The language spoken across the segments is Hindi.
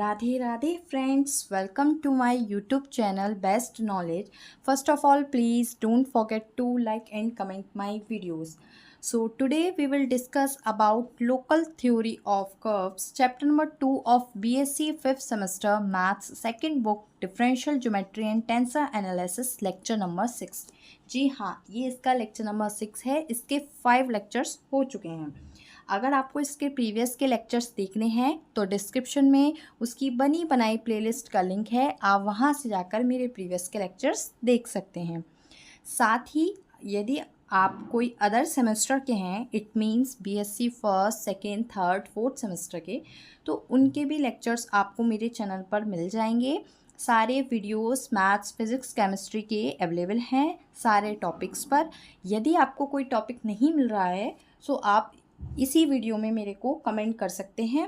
Radhe Radhe friends, welcome to my YouTube channel Best Knowledge. First of all, please don't forget to like and comment my videos. So today we will discuss about local theory of curves, chapter number 2 of BSc 5th semester maths, second book differential geometry and tensor analysis, lecture number 6. जी हाँ, ये इसका लेक्चर नंबर 6 है. इसके 5 लेक्चर्स हो चुके हैं. अगर आपको इसके प्रीवियस के लेक्चर्स देखने हैं तो डिस्क्रिप्शन में उसकी बनी बनाई प्लेलिस्ट का लिंक है, आप वहां से जाकर मेरे प्रीवियस के लेक्चर्स देख सकते हैं. साथ ही यदि आप कोई अदर सेमेस्टर के हैं, it means BSc first second third fourth semester के, तो उनके भी लेक्चर्स आपको मेरे चैनल पर मिल जाएंगे. सारे वीडियोस मैथ्स फिज़िक्स केमिस्ट्री के अवेलेबल हैं सारे टॉपिक्स पर. यदि आपको कोई टॉपिक नहीं मिल रहा है तो आप इसी वीडियो में मेरे को कमेंट कर सकते हैं,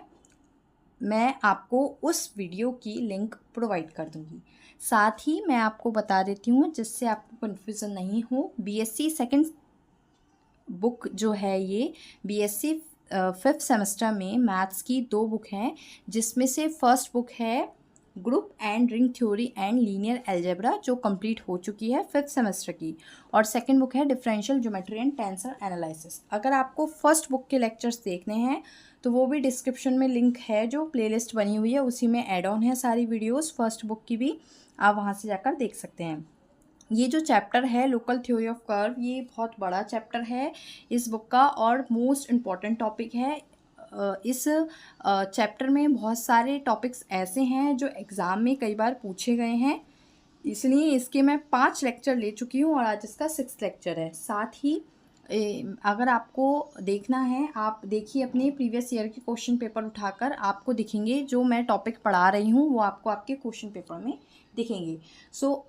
मैं आपको उस वीडियो की लिंक प्रोवाइड कर दूंगी. साथ ही मैं आपको बता देती हूँ जिससे आपको कन्फ्यूज़न नहीं हो, बीएससी सेकंड बुक जो है ये बीएससी 5th सेमेस्टर में मैथ्स की 2 बुक हैं, जिसमें से फर्स्ट बुक है group and ring theory and linear algebra जो कंप्लीट हो चुकी है 5th सेमेस्टर की, और सेकंड बुक है differential geometry and tensor analysis. अगर आपको फर्स्ट बुक के लेक्चर्स देखने हैं तो वो भी डिस्क्रिप्शन में लिंक है, जो प्लेलिस्ट बनी हुई है उसी में ऐड ऑन है सारी वीडियोस फर्स्ट बुक की भी, आप वहाँ से जाकर देख सकते हैं. ये जो चैप्टर है लोकल थ्योरी ऑफ कर्व, ये बहुत बड़ा चैप्टर है इस बुक का और मोस्ट इम्पॉर्टेंट टॉपिक है. इस चैप्टर में बहुत सारे टॉपिक्स ऐसे हैं जो एग्ज़ाम में कई बार पूछे गए हैं, इसलिए इसके मैं 5 लेक्चर ले चुकी हूँ और आज इसका 6th लेक्चर है. साथ ही अगर आपको देखना है, आप देखिए अपने प्रीवियस ईयर के क्वेश्चन पेपर उठाकर, आपको दिखेंगे जो मैं टॉपिक पढ़ा रही हूँ वो आपको आपके क्वेश्चन पेपर में दिखेंगे.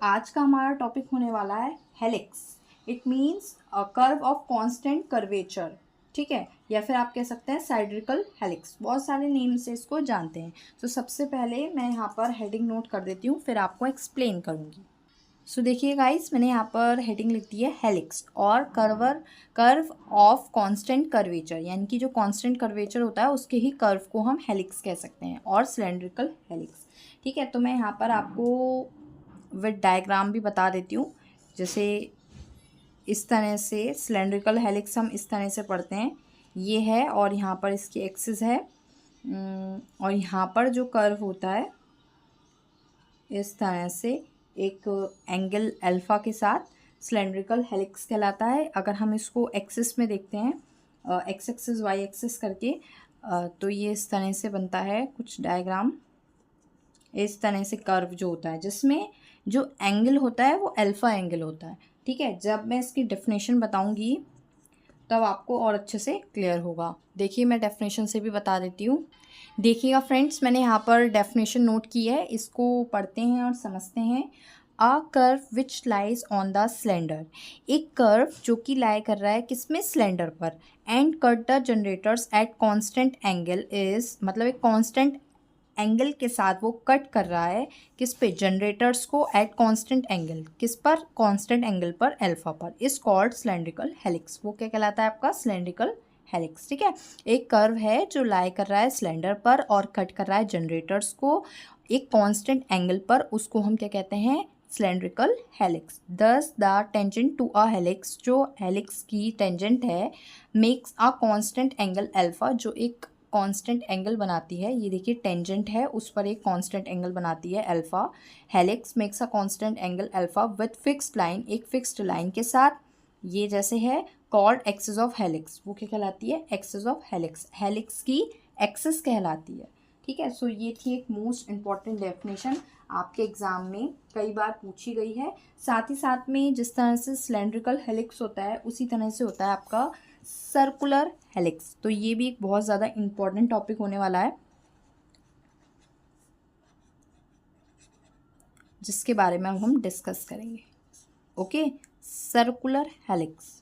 आज का हमारा टॉपिक होने वाला है helix. It means a curve of constant curvature, ठीक है, या फिर आप कह सकते हैं साइड्रिकल हेलिक्स, बहुत सारे नेम से इसको जानते हैं. सबसे पहले मैं यहाँ पर हेडिंग नोट कर देती हूँ, फिर आपको एक्सप्लेन करूँगी. देखिए गाइस, मैंने यहाँ पर हेडिंग लिख दी है हेलिक्स और कर्व ऑफ कांस्टेंट कर्वेचर, यानी कि जो कांस्टेंट कर्वेचर होता है उसके ही कर्व को हम हेलिक्स कह सकते हैं, और सिलेंड्रिकल हेलिक्स. ठीक है, तो मैं यहाँ पर आपको विद डायग्राम भी बता देती हूँ. जैसे इस तरह से सिलेंड्रिकल हेलिक्स हम इस तरह से पढ़ते हैं, ये है और यहाँ पर इसकी एक्सिस है, और यहाँ पर जो कर्व होता है इस तरह से एक एंगल अल्फ़ा के साथ सिलेंड्रिकल हेलिक्स कहलाता है. अगर हम इसको एक्सिस में देखते हैं, एक्स एक्सिस वाई एक्सिस करके, तो ये इस तरह से बनता है कुछ डायग्राम. इस तरह से कर्व जो होता है जिसमें जो एंगल होता है वो अल्फ़ा एंगल होता है. ठीक है, जब मैं इसकी डेफिनेशन बताऊंगी तब आपको और अच्छे से क्लियर होगा. देखिए मैं डेफिनेशन से भी बता देती हूँ. देखिएगा फ्रेंड्स, मैंने यहाँ पर डेफिनेशन नोट की है, इसको पढ़ते हैं और समझते हैं. A curve which lies on the cylinder, एक कर्व जो कि लाई कर रहा है किसमें, सिलेंडर पर. And cut the generators at constant angle is, मतलब एक कांस्टेंट एंगल के साथ वो कट कर रहा है किस पे, जनरेटर्स को, एट कांस्टेंट एंगल, किस पर, कांस्टेंट एंगल पर, अल्फा पर, इज कॉल्ड सिलेंड्रिकल हेलिक्स. वो क्या कहलाता है आपका, सिलेंड्रिकल हेलिक्स. ठीक है, एक कर्व है जो लाई कर रहा है सिलेंडर पर और कट कर रहा है जनरेटर्स को एक कांस्टेंट एंगल पर, उसको हम क्या कहते हैं, cylindrical helix. Thus the tangent to a helix, जो हेलिक्स की टेंजेंट है, makes a constant angle alpha, जो एक कांस्टेंट एंगल बनाती है. ये देखिए टेंजेंट है, उस पर एक कांस्टेंट एंगल बनाती है alpha. Helix makes a constant angle alpha with fixed line, एक फिक्स्ड लाइन के साथ, ये जैसे है, कॉल्ड एक्सिस ऑफ हेलिक्स. वो क्या कहलाती है, एक्सिस ऑफ हेलिक्स, हेलिक्स की एक्सिस कहलाती है. ठीक है, ये थी एक मोस्ट इम्पॉर्टेंट डेफिनेशन, आपके एग्जाम में कई बार पूछी गई है. साथ ही साथ में जिस तरह से सिलेंड्रिकल हेलिक्स होता है उसी तरह से होता है आपका सर्कुलर हेलिक्स. तो ये भी एक बहुत ज़्यादा इम्पॉर्टेंट टॉपिक होने वाला है जिसके बारे में हम डिस्कस करेंगे. Okay, circular helix.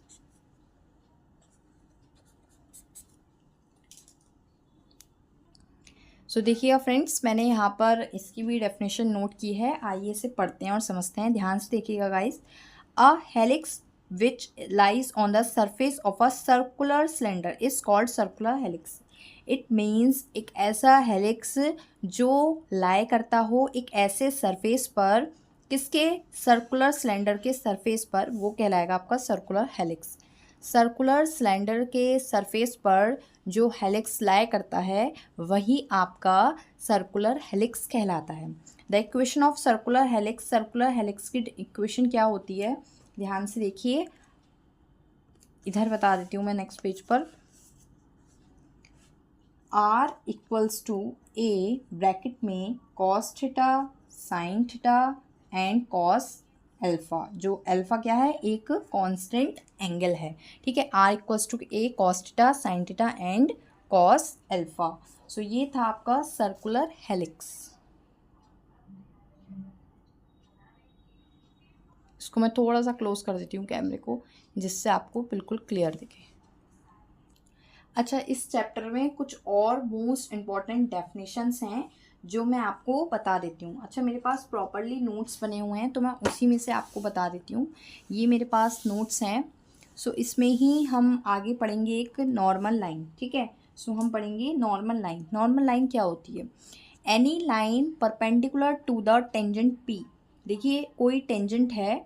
देखिएगा फ्रेंड्स, मैंने यहाँ पर इसकी भी डेफिनेशन नोट की है, आइए इसे पढ़ते हैं और समझते हैं. ध्यान से देखिएगा guys. A helix which lies on the surface of a circular cylinder is called circular helix. It means एक ऐसा हेलिक्स जो लाई करता हो एक ऐसे सरफेस पर, किसके, सर्कुलर सिलेंडर के सरफेस पर, वो कहलाएगा आपका सर्कुलर हेलिक्स। सर्कुलर सिलेंडर के सरफेस पर जो हेलिक्स लाई करता है वही आपका सर्कुलर हेलिक्स कहलाता है। The equation of circular helix की इक्वेशन क्या होती है, ध्यान से देखिए, इधर बता देती हूँ मैं नेक्स्ट पेज पर। R equals to a bracket में cos theta sine theta and cos alpha, जो अल्फा क्या है, एक कांस्टेंट एंगल है, ठीक है। R equals to a cos theta sine theta and cos alpha. So ये था आपका सर्कुलर हेलिक्स। इसको मैं थोड़ा सा क्लोज कर देती हूँ कैमरे को, जिससे आपको बिल्कुल क्लियर दिखे। अच्छा, इस चैप्टर में कुछ और मोस्ट इम्पॉर्टेंट डेफिनेशंस हैं जो मैं आपको बता देती हूँ। अच्छा, मेरे पास प्रॉपरली नोट्स बने हुए हैं तो मैं उसी में से आपको बता देती हूँ। ये मेरे पास नोट्स हैं। सो इसमें ही हम आगे पढ़ेंगे एक नॉर्मल लाइन, ठीक है। सो हम पढ़ेंगे नॉर्मल लाइन। नॉर्मल लाइन क्या होती है, any line perpendicular to the tangent P. देखिए, कोई टेंजेंट है,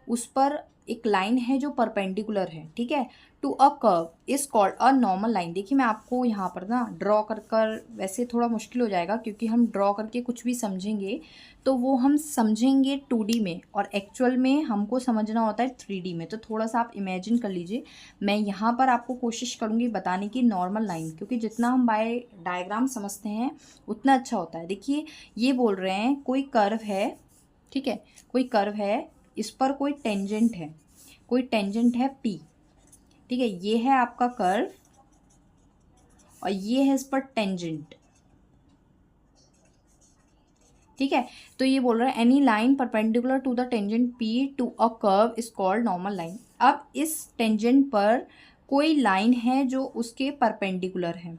उस पर एक लाइन है जो परपेंडिकुलर है, ठीक है, to a curve is called a normal line. देखिए, मैं आपको यहाँ पर ना ड्रॉ कर कर, वैसे थोड़ा मुश्किल हो जाएगा क्योंकि हम ड्रॉ करके कुछ भी समझेंगे तो वो हम समझेंगे 2D में, और एक्चुअल में हमको समझना होता है 3D में। तो थोड़ा सा आप इमेजिन कर लीजिए। मैं यहाँ पर आपको कोशिश करूँगी बताने की नॉर्मल लाइन, क्योंकि जितना हम बाय डायग्राम समझते हैं उतना अच्छा होता है। देखिए, ये बोल रहे हैं कोई कर्व है, ठीक है, कोई कर्व है, इस पर कोई टेंजेंट है, कोई टेंजेंट है P, ठीक है, ये है आपका कर्व और ये है इस पर टेंजेंट, ठीक है। तो ये बोल रहा है any line perpendicular to the tangent P to a curve is called normal line. अब इस टेंजेंट पर कोई लाइन है जो उसके परपेंडिकुलर है,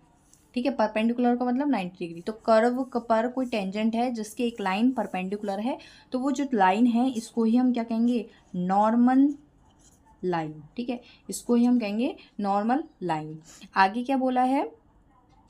ठीक है, परपेंडिकुलर का मतलब 90 डिग्री। तो कर्व पर कोई टेंजेंट है जिसके एक लाइन परपेंडिकुलर है, तो वो जो लाइन है इसको ही हम क्या कहेंगे, नॉर्मल लाइन, ठीक है, इसको ही हम कहेंगे नॉर्मल लाइन। आगे क्या बोला है,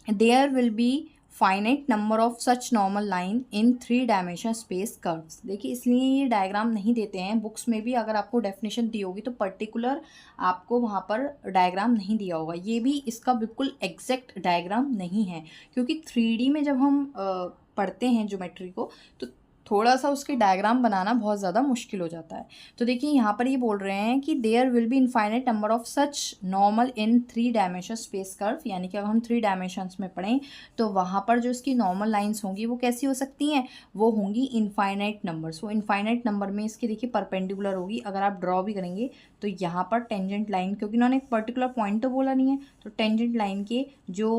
there will be finite number of such normal line in 3 dimension space curves. देखिए, इसलिए ये डायग्राम नहीं देते हैं बुक्स में भी। अगर आपको डेफिनेशन दी होगी तो पर्टिकुलर आपको वहाँ पर डायग्राम नहीं दिया होगा। ये भी इसका बिल्कुल एग्जैक्ट डायग्राम नहीं है, क्योंकि 3D में जब हम पढ़ते हैं ज्योमेट्री को तो थोड़ा सा उसके डायग्राम बनाना बहुत ज़्यादा मुश्किल हो जाता है। तो देखिए, यहाँ पर ये बोल रहे हैं कि there will be infinite number of such normal in 3 dimension space curve, यानी कि अगर हम 3 डायमेंशंस में पढ़ें तो वहाँ पर जो इसकी नॉर्मल लाइंस होंगी वो कैसी हो सकती हैं, वो होंगी इनफाइनाइट नंबर। सो इनफाइनाइट नंबर में इसकी देखिए परपेंडिकुलर होगी। अगर आप ड्रॉ भी करेंगे तो यहाँ पर टेंजेंट लाइन, क्योंकि इन्होंने एक पर्टिकुलर पॉइंट तो बोला नहीं है, तो टेंजेंट लाइन के जो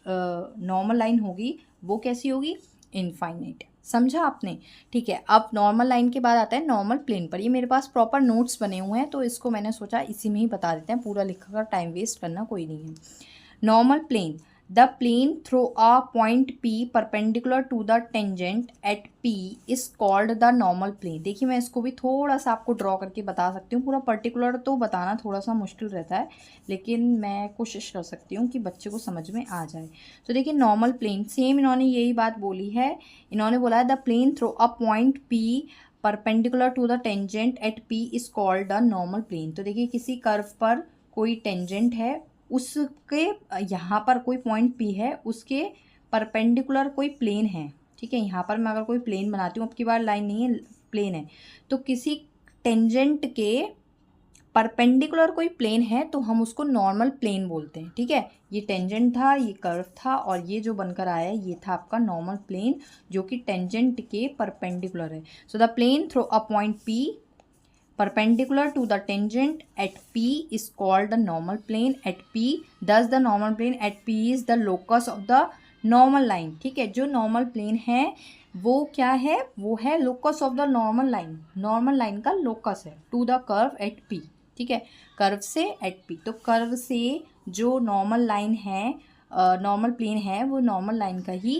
नॉर्मल लाइन होगी वो कैसी होगी, इनफाइनाइट। समझा आपने, ठीक है। अब नॉर्मल लाइन के बाद आता है नॉर्मल प्लेन पर। ये मेरे पास प्रॉपर नोट्स बने हुए हैं तो इसको मैंने सोचा इसी में ही बता देते हैं, पूरा लिखा कर टाइम वेस्ट करना कोई नहीं है। Normal plane, the plane through a point P perpendicular to the tangent at P is called the normal plane. देखिए, मैं इसको भी थोड़ा सा आपको ड्रॉ करके बता सकती हूँ, पूरा पर्टिकुलर तो बताना थोड़ा सा मुश्किल रहता है, लेकिन मैं कोशिश कर सकती हूँ कि बच्चे को समझ में आ जाए। तो देखिए, नॉर्मल प्लेन सेम इन्होंने यही बात बोली है। इन्होंने बोला है the plane through a point P perpendicular to the tangent at P is called the normal plane. तो देखिए, किसी कर्व पर कोई टेंजेंट है, उसके यहाँ पर कोई पॉइंट P है, उसके परपेंडिकुलर कोई प्लेन है, ठीक है। यहाँ पर मैं अगर कोई प्लेन बनाती हूँ, अब की बार लाइन नहीं है, प्लेन है, तो किसी टेंजेंट के परपेंडिकुलर कोई प्लेन है तो हम उसको नॉर्मल प्लेन बोलते हैं, ठीक है। ये टेंजेंट था, ये कर्व था, और ये जो बनकर आया है ये था आपका नॉर्मल प्लेन जो कि टेंजेंट के परपेंडिकुलर है। So the plane through a point P perpendicular to the tangent at P is called the normal plane at P. Thus the normal plane at P is the locus of the normal line, ठीक है। जो normal plane है वो क्या है, वो है locus of the normal line, normal line का locus है to the curve at P, ठीक है, कर्व से at P। तो कर्व से जो नॉर्मल लाइन है, नॉर्मल प्लेन है, वो नॉर्मल लाइन का ही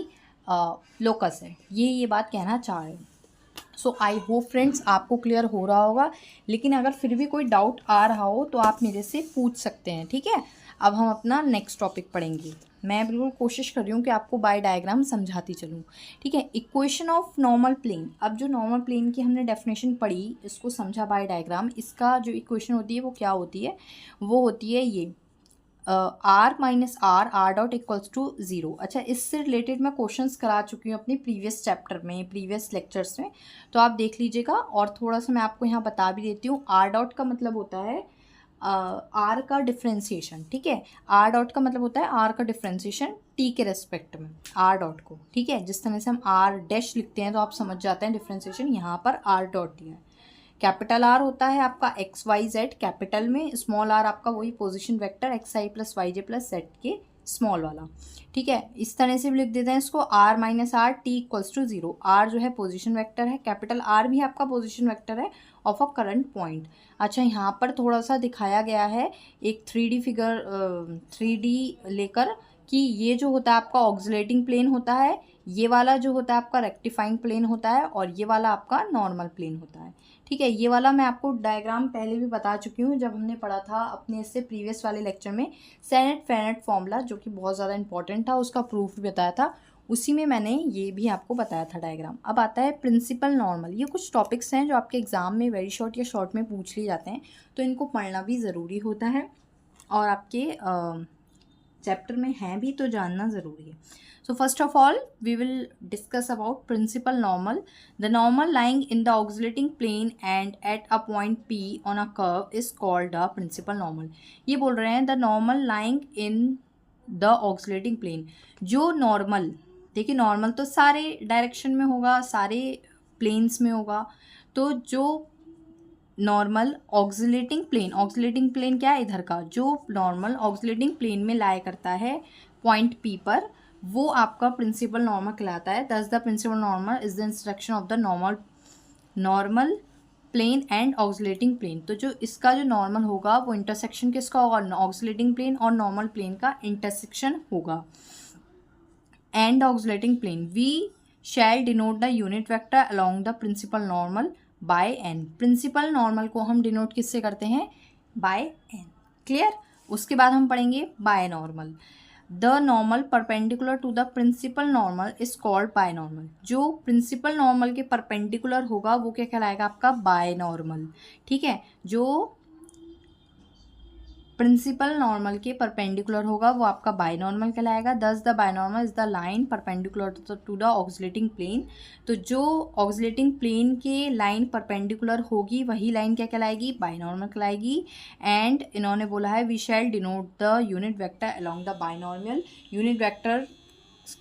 लोकस है। ये बात कहना चाह रहे हैं। सो आई होप फ्रेंड्स आपको क्लियर हो रहा होगा, लेकिन अगर फिर भी कोई डाउट आ रहा हो तो आप मेरे से पूछ सकते हैं, ठीक है। अब हम अपना नेक्स्ट टॉपिक पढ़ेंगे। मैं बिल्कुल कोशिश कर रही हूँ कि आपको बाय डायग्राम समझाती चलूँ, ठीक है। इक्वेशन ऑफ नॉर्मल प्लेन, अब जो नॉर्मल प्लेन की हमने डेफिनेशन पढ़ी, इसको समझा बाय डायग्राम। इसका जो इक्वेशन होती है वो क्या होती है, वो होती है ये r minus r dot equals to zero. अच्छा, इससे रिलेटेड मैं क्वेश्चंस करा चुकी हूँ अपने प्रीवियस चैप्टर में, प्रीवियस लेक्चर्स में, तो आप देख लीजिएगा। और थोड़ा सा मैं आपको यहाँ बता भी देती हूँ। आर डॉट का मतलब होता है आर का डिफ्रेंसिएशन, ठीक है। आर डॉट का मतलब होता है आर का डिफ्रेंसिएशन टी के रेस्पेक्ट में, आर डॉट को, ठीक है। जिस तरह से हम आर डैश लिखते हैं तो आप समझ जाते हैं डिफ्रेंसिएशन, यहाँ पर आर डॉट दिया है। कैपिटल आर होता है आपका एक्स वाई जेड कैपिटल में, स्मॉल आर आपका वही पोजीशन वेक्टर एक्स आई प्लस वाई जे प्लस जेड के स्मॉल वाला, ठीक है। इस तरह से भी लिख देते हैं इसको, r minus r t equals to zero. R जो है पोजीशन वेक्टर है, कैपिटल आर भी आपका पोजीशन वेक्टर है ऑफ अ करंट पॉइंट। अच्छा, यहाँ पर थोड़ा सा दिखाया गया है एक 3D फिगर, 3D लेकर, कि ये जो होता है आपका ऑक्सिलेटिंग प्लेन होता है, ये वाला जो होता है आपका रेक्टिफाइंग प्लेन होता है, और ये वाला आपका नॉर्मल प्लेन होता है, ठीक है। ये वाला मैं आपको डायग्राम पहले भी बता चुकी हूँ जब हमने पढ़ा था अपने इससे प्रीवियस वाले लेक्चर में सेनेट फेनेट फॉर्मूला, जो कि बहुत ज़्यादा इंपॉर्टेंट था, उसका प्रूफ भी बताया था, उसी में मैंने ये भी आपको बताया था डायग्राम। अब आता है प्रिंसिपल नॉर्मल। ये कुछ टॉपिक्स हैं जो आपके एग्जाम में वेरी शॉर्ट या शॉर्ट में पूछ लिए जाते हैं, तो इनको पढ़ना भी ज़रूरी होता है, और आपके चैप्टर में हैं भी तो जानना ज़रूरी है। So first of all, we will discuss about principal normal. The normal lying in the oscillating plane and at a point P on a curve is called the principal normal. ये बोल रहे हैं the normal lying in the oscillating plane. जो normal, देखिए normal तो सारे डायरेक्शन में होगा, सारे प्लेन्स में होगा, तो जो नॉर्मल ऑक्सिलेटिंग प्लेन, ऑक्सिलेटिंग प्लेन क्या है, इधर का, जो नॉर्मल ऑक्सिलेटिंग प्लेन में लाया करता है पॉइंट पी पर, वो आपका प्रिंसिपल नॉर्मल कहलाता है। Thus the principal normal is the intersection of the normal plane and osculating plane. तो जो इसका जो नॉर्मल होगा वो इंटरसेक्शन किसका होगा, ऑक्सिलेटिंग प्लेन और नॉर्मल प्लेन का इंटरसेक्शन होगा। And osculating plane, we shall denote the unit vector along the principal normal by N. Principal normal को हम डिनोट किससे करते हैं, बाय एन, क्लियर। उसके बाद हम पढ़ेंगे binormal. The normal perpendicular to the principal normal is called binormal. जो प्रिंसिपल नॉर्मल के परपेंडिकुलर होगा वो क्या कहलाएगा, आपका बाय नॉर्मल, ठीक है। जो प्रिंसिपल नॉर्मल के परपेंडिकुलर होगा वो आपका बायनॉर्मल कहलाएगा। Thus the binormal is the line perpendicular to the osculating plane. तो जो ऑक्सिलेटिंग प्लेन के लाइन परपेंडिकुलर होगी वही लाइन क्या कहलाएगी, बायनॉर्मल कहलाएगी। एंड इन्होंने बोला है we shall denote the unit vector along the binormal. Unit vector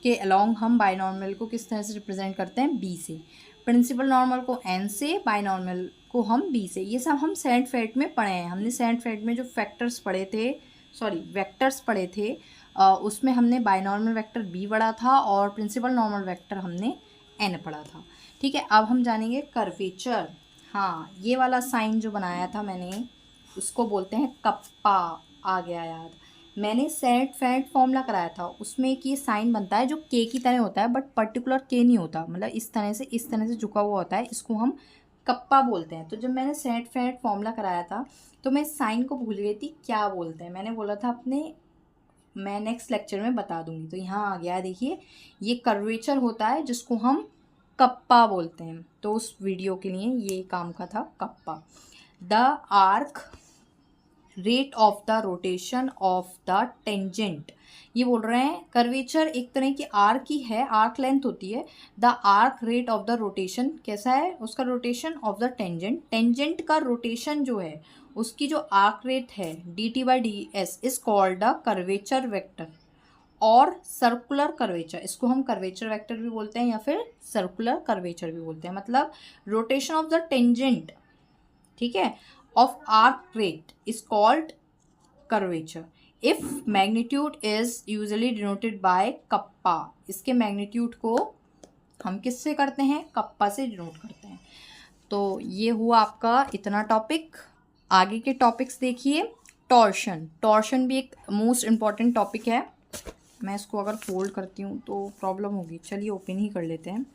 के अलोंग हम बायनॉर्मल को किस तरह से रिप्रेजेंट करते हैं, बी से। प्रिंसिपल नॉर्मल को एन से, बायनॉर्मल को हम बी से। ये सब हम सेंट फेट में पढ़े हैं। हमने सेंट फेट में जो वेक्टर्स पढ़े थे, उसमें हमने बायनॉर्मल वेक्टर बी पढ़ा था और प्रिंसिपल नॉर्मल वेक्टर हमने एन पढ़ा था, ठीक है। अब हम जानेंगे कर्वेचर। हाँ, ये वाला साइन जो बनाया था मैंने, उसको बोलते हैं कप्पा। आ गया याद, मैंने सेंट फेट फॉर्मूला कराया था, उसमें एक ये साइन बनता है जो के की तरह होता है, बट पर्टिकुलर के नहीं होता, मतलब इस तरह से झुका हुआ होता है, इसको हम कप्पा बोलते हैं। तो जब मैंने सेंट फेट फॉर्मूला कराया था तो मैं इस साइन को भूल गई थी क्या बोलते हैं। मैंने बोला था मैं नेक्स्ट लेक्चर में बता दूंगी। तो यहाँ आ गया, देखिए ये कर्वेचर होता है जिसको हम कप्पा बोलते हैं। तो उस वीडियो के लिए ये काम का था kappa. The arc rate of the rotation of the tangent, ये बोल रहे हैं कर्वेचर एक तरह की आर्क ही है, आर्क लेंथ होती है। The arc rate of the rotation कैसा है, उसका rotation of the tangent, tangent का रोटेशन जो है उसकी जो आर्क रेट है D T by D S is called the curvature vector और सर्कुलर कर्वेचर। इसको हम कर्वेचर वेक्टर भी बोलते हैं या फिर सर्कुलर कर्वेचर भी बोलते हैं। मतलब रोटेशन ऑफ द टेंजेंट, ठीक है, of arc rate is called curvature if magnitude is usually denoted by kappa। इसके मैग्नीट्यूड को हम किससे करते हैं, कप्पा से डिनोट करते हैं। तो ये हुआ आपका इतना टॉपिक। आगे के टॉपिक्स देखिए। टॉर्शन, टॉर्शन भी एक मोस्ट इम्पॉर्टेंट टॉपिक है। मैं इसको अगर फोल्ड करती हूँ तो प्रॉब्लम होगी, चलिए ओपन ही कर लेते हैं।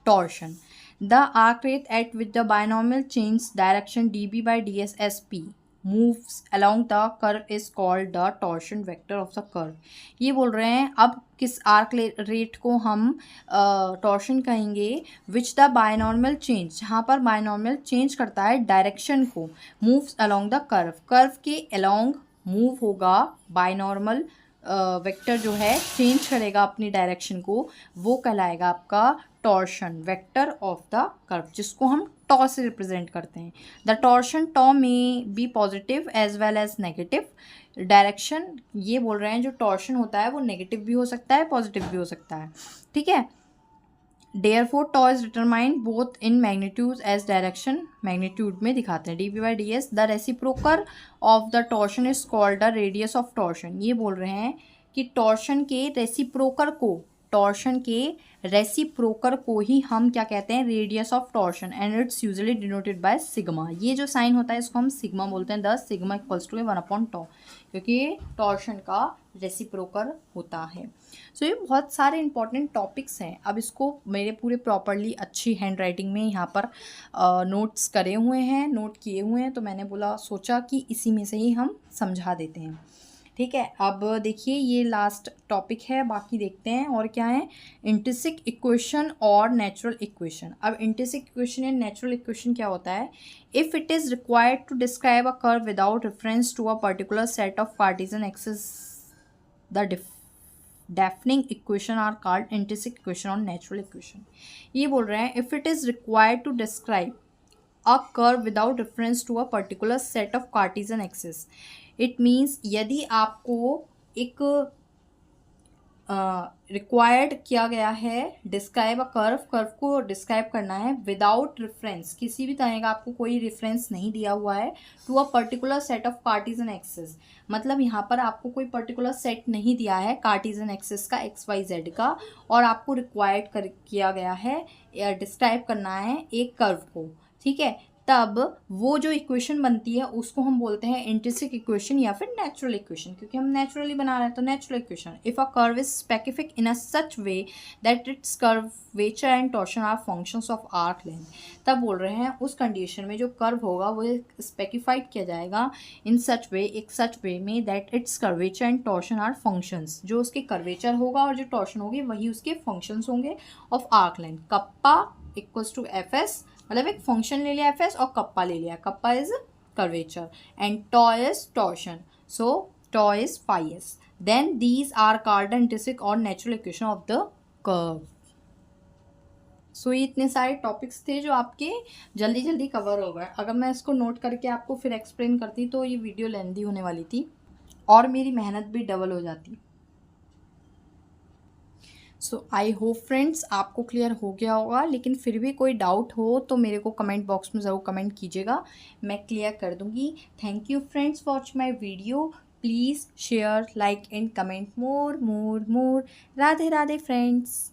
Torsion, the arc rate at which the binomial changes direction dB by ds as p, moves along the curve is called the torsion vector of the curve. ये बोल रहे हैं अब किस आर्क रेट को हम टॉर्शन कहेंगे, विच द बायनॉर्मल चेंज, जहाँ पर बायनॉर्मल चेंज करता है डायरेक्शन को, moves along the curve, curve के अलोंग मूव होगा बायनॉर्मल वेक्टर जो है चेंज करेगा अपनी डायरेक्शन को, वो कहलाएगा आपका torsion vector of the curve, जिसको हम टॉ से रिप्रेजेंट करते हैं. द टॉर्शन टॉ में be positive as well as negative direction. ये बोल रहे हैं जो टॉर्शन होता है वो नेगेटिव भी हो सकता है, पॉजिटिव भी हो सकता है. ठीक है. Therefore tau is determined both in magnitude as direction, magnitude में दिखाते हैं dp by ds. The reciprocal of the torsion is called the radius of torsion. ये बोल रहे हैं कि टॉर्शन के रेसिप्रोकल को, टॉर्शन के रेसिप्रोकल को ही हम क्या कहते हैं, radius of torsion, and it's usually denoted by sigma. ये जो साइन होता है इसको हम सिग्मा बोलते हैं. 10 सिग्मा इक्वल्स टू 1/टॉ, क्योंकि ये टॉर्शन का रेसिप्रोकल होता है. सो ये बहुत सारे इंपॉर्टेंट टॉपिक्स हैं. अब इसको मेरे पूरे प्रॉपरली अच्छी हैंड राइटिंग में यहाँ पर नोट्स करे हुए हैं, नोट किए हुए हैं, तो मैंने सोचा कि इसी में से ही हम समझा देते हैं. ठीक है. अब देखिए ये लास्ट टॉपिक है, बाकी देखते हैं और क्या है. इंट्रिंसिक इक्वेशन और नेचुरल इक्वेशन. अब इंट्रिंसिक इक्वेशन या नेचुरल इक्वेशन क्या होता है. If it is required to describe a curve without reference to a particular set of cartesian axis, द defining equation are called intrinsic equation और natural equation. ये बोल रहे हैं if it is required to describe a curve without reference to a particular set of Cartesian axes, it means यदि आपको एक रिक्वायर्ड किया गया है डिस्क्राइब अ कर्व, कर्व को डिस्क्राइब करना है विदाउट रेफरेंस, किसी भी तरह का आपको कोई रेफरेंस नहीं दिया हुआ है, to a particular set of cartesian axis. मतलब यहाँ पर आपको कोई पर्टिकुलर सेट नहीं दिया है कार्टेशियन एक्सिस का एक्स वाई जेड का, और आपको रिक्वायर्ड किया गया है या डिस्क्राइब करना है एक कर्व को. ठीक है. तब वो जो इक्वेशन बनती है उसको हम बोलते हैं इंट्रिंसिक इक्वेशन या फिर नेचुरल इक्वेशन, क्योंकि हम नेचुरली बना रहे हैं तो natural equation. If a curve is specific in a such way that its curvature and torsion are functions of arc length. तब बोल रहे हैं उस कंडीशन में जो कर्व होगा वो स्पेसिफाइड किया जाएगा इन सच वे, एक सच वे में that its curvature and torsion are functions, जो उसके कर्वेचर होगा और जो टॉर्शन होगी वही उसके फंक्शंस होंगे of arc length. Kappa equals to f s, मतलब एक फंक्शन ले लिया एफ एस और कप्पा ले लिया, kappa is curvature and tau is torsion, so tau is phi s. Then these are called the intrinsic और natural equation of the curve. सो ये इतने सारे टॉपिक्स थे जो आपके जल्दी जल्दी कवर हो गए. अगर मैं इसको नोट करके आपको फिर एक्सप्लेन करती तो ये वीडियो लेंथी होने वाली थी और मेरी मेहनत भी डबल हो जाती. सो आई होप फ्रेंड्स आपको क्लियर हो गया होगा, लेकिन फिर भी कोई डाउट हो तो मेरे को कमेंट बॉक्स में ज़रूर कमेंट कीजिएगा, मैं क्लियर कर दूँगी. Thank you friends watch my video. Please share, like and comment more more more. Radhe Radhe friends.